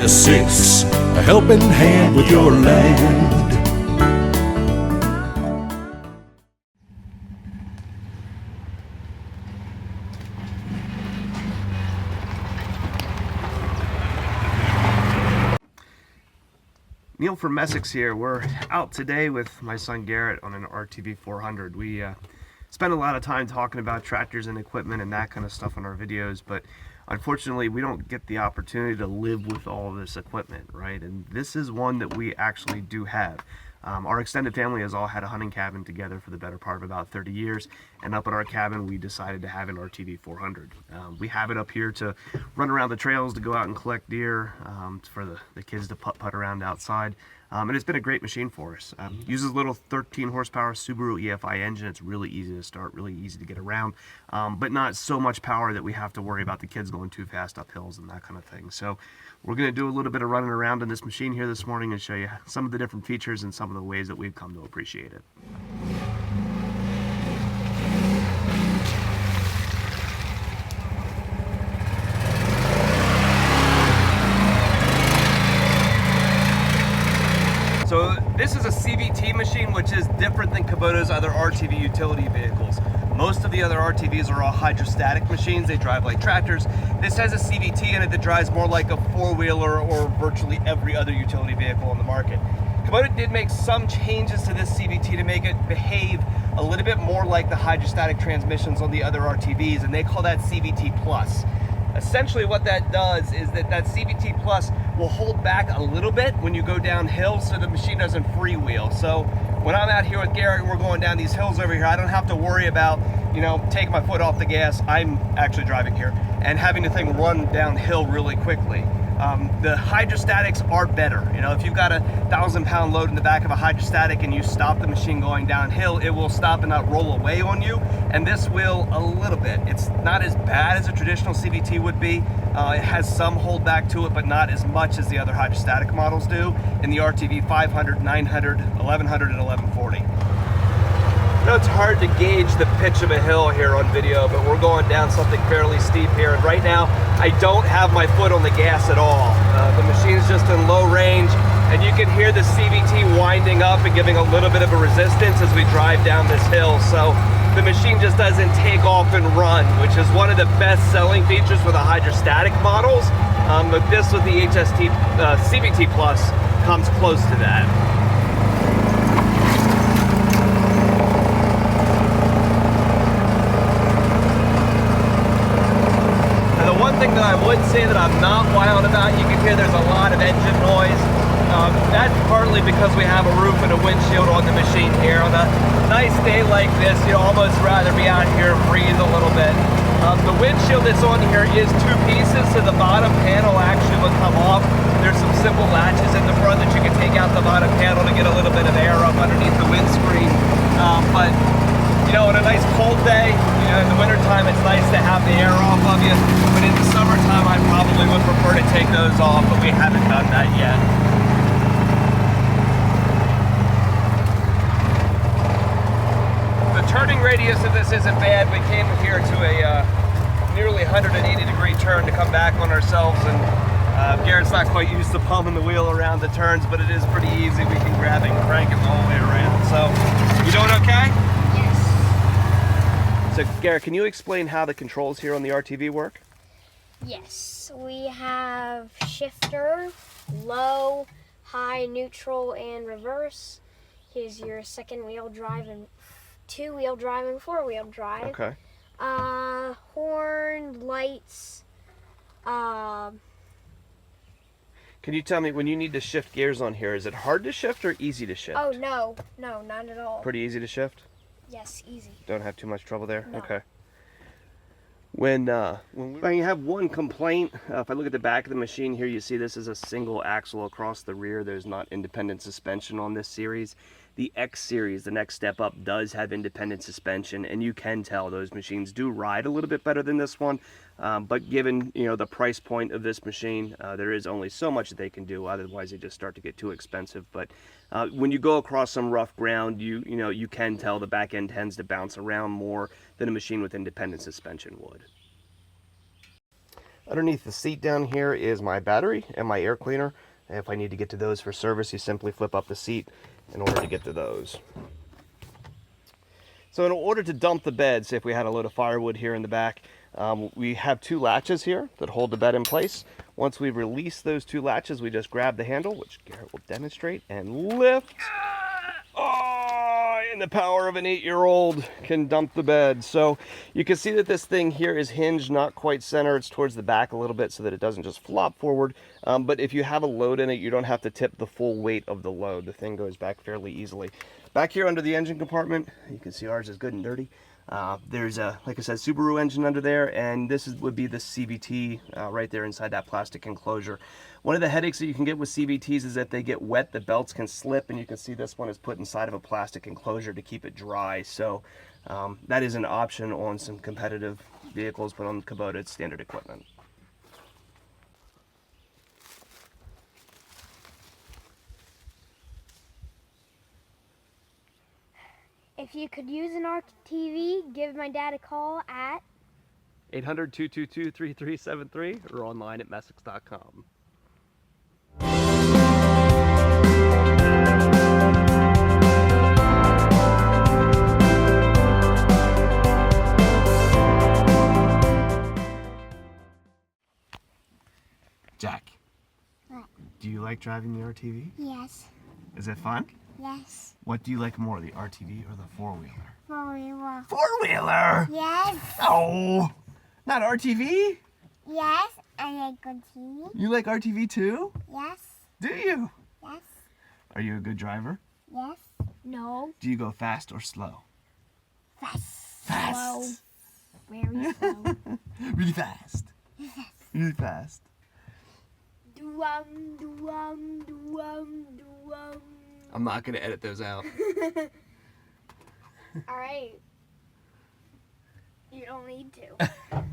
6, a helping hand with your land. Neil from Essex here. We're out today with my son Garrett on an RTV400. We spend a lot of time talking about tractors and equipment and that kind of stuff on our videos, but unfortunately we don't get the opportunity to live with all of this equipment, right? And this is one that we actually do have. Our extended family has all had a hunting cabin together for the better part of about 30 years, and up at our cabin we decided to have an RTV400. We have it up here to run around the trails, to go out and collect deer, for the kids to putt around outside, and it's been a great machine for us. Uses a little 13 horsepower Subaru EFI engine. It's really easy to start, really easy to get around, but not so much power that we have to worry about the kids going too fast up hills and that kind of thing. So we're going to do a little bit of running around in this machine here this morning and show you some of the different features and some of the ways that we've come to appreciate it. So this is a CVT machine, which is different than Kubota's other RTV utility vehicles. Most of the other RTVs are all hydrostatic machines. They drive like tractors. This has a CVT in it that drives more like a four-wheeler or virtually every other utility vehicle on the market. Kubota did make some changes to this CVT to make it behave a little bit more like the hydrostatic transmissions on the other RTVs, and they call that CVT Plus. Essentially what that does is that CVT Plus will hold back a little bit when you go downhill so the machine doesn't freewheel. So when I'm out here with Garrett and we're going down these hills over here, I don't have to worry about, you know, taking my foot off the gas. I'm actually driving here and having the thing run downhill really quickly. The hydrostatics are better. You know, if you've got a 1,000-pound load in the back of a hydrostatic and you stop the machine going downhill, it will stop and not roll away on you, and this will a little bit. It's not as bad as a traditional CVT would be. It has some holdback to it, but not as much as the other hydrostatic models do in the RTV 500, 900, 1100, and 1140. I know it's hard to gauge the pitch of a hill here on video, but we're going down something fairly steep here, and right now I don't have my foot on the gas at all. The machine's just in low range, and you can hear the CVT winding up and giving a little bit of a resistance as we drive down this hill. So the machine just doesn't take off and run, which is one of the best selling features for the hydrostatic models. But this with the HST CVT Plus comes close to that. One thing that I would say that I'm not wild about, you can hear there's a lot of engine noise. That's partly because we have a roof and a windshield on the machine here. On a nice day like this, you'd almost rather be out here and breathe a little bit. The windshield that's on here is two pieces, so the bottom panel actually will come off. There's some simple latches in the front that you can take out the bottom panel to get a little bit of air up underneath the windscreen. But you know, on a nice cold day, you know, in the wintertime, it's nice to have the air off of you. But in the summertime, I probably would prefer to take those off, but we haven't done that yet. The turning radius of this isn't bad. We came here to a nearly 180-degree turn to come back on ourselves, and Garrett's not quite used to pumping the wheel around the turns, but it is pretty easy. We can grab it and crank it the whole way around. So, you doing okay? So Garrett, can you explain how the controls here on the RTV work? Yes, we have shifter, low, high, neutral, and reverse. Here's your second wheel drive and two-wheel drive and four-wheel drive. Okay. Horn, lights. Can you tell me, when you need to shift gears on here, is it hard to shift or easy to shift? Oh, no, not at all. Pretty easy to shift? Yes, easy. Don't have too much trouble there? No. Okay. When you have one complaint, if I look at the back of the machine here, you see this is a single axle across the rear. There's not independent suspension on this series. The X series, the next step up, does have independent suspension, and you can tell those machines do ride a little bit better than this one. But given, you know, the price point of this machine, there is only so much that they can do. Otherwise, they just start to get too expensive. But when you go across some rough ground, you can tell the back end tends to bounce around more than a machine with independent suspension would. Underneath the seat down here is my battery and my air cleaner. And if I need to get to those for service, you simply flip up the seat in order to get to those. So in order to dump the bed, say if we had a load of firewood here in the back, we have 2 latches here that hold the bed in place. Once we release those 2 latches, we just grab the handle, which Garrett will demonstrate, and lift. Oh, and the power of an 8-year-old can dump the bed. So you can see that this thing here is hinged, not quite center. It's towards the back a little bit so that it doesn't just flop forward. But if you have a load in it, you don't have to tip the full weight of the load. The thing goes back fairly easily. Back here under the engine compartment, you can see ours is good and dirty. There's a, like I said, Subaru engine under there, and this would be the CVT right there inside that plastic enclosure. One of the headaches that you can get with CVTs is that they get wet, the belts can slip, and you can see this one is put inside of a plastic enclosure to keep it dry. So that is an option on some competitive vehicles, but on Kubota it's standard equipment. If you could use an RTV, give my dad a call at 800-222-3373 or online at messick.com. Jack, What? do you like driving the RTV? Yes. Is it fun? Yes. What do you like more, the RTV or the four-wheeler? Four-wheeler. Four-wheeler? Yes. Oh, not RTV? Yes. I like good TV. You like RTV too? Yes. Do you? Yes. Are you a good driver? Yes. no. Do you go fast or slow? Fast. Fast. Slow. Very slow. Really fast. Really fast. Duum. I'm not going to edit those out. All right. You don't need to.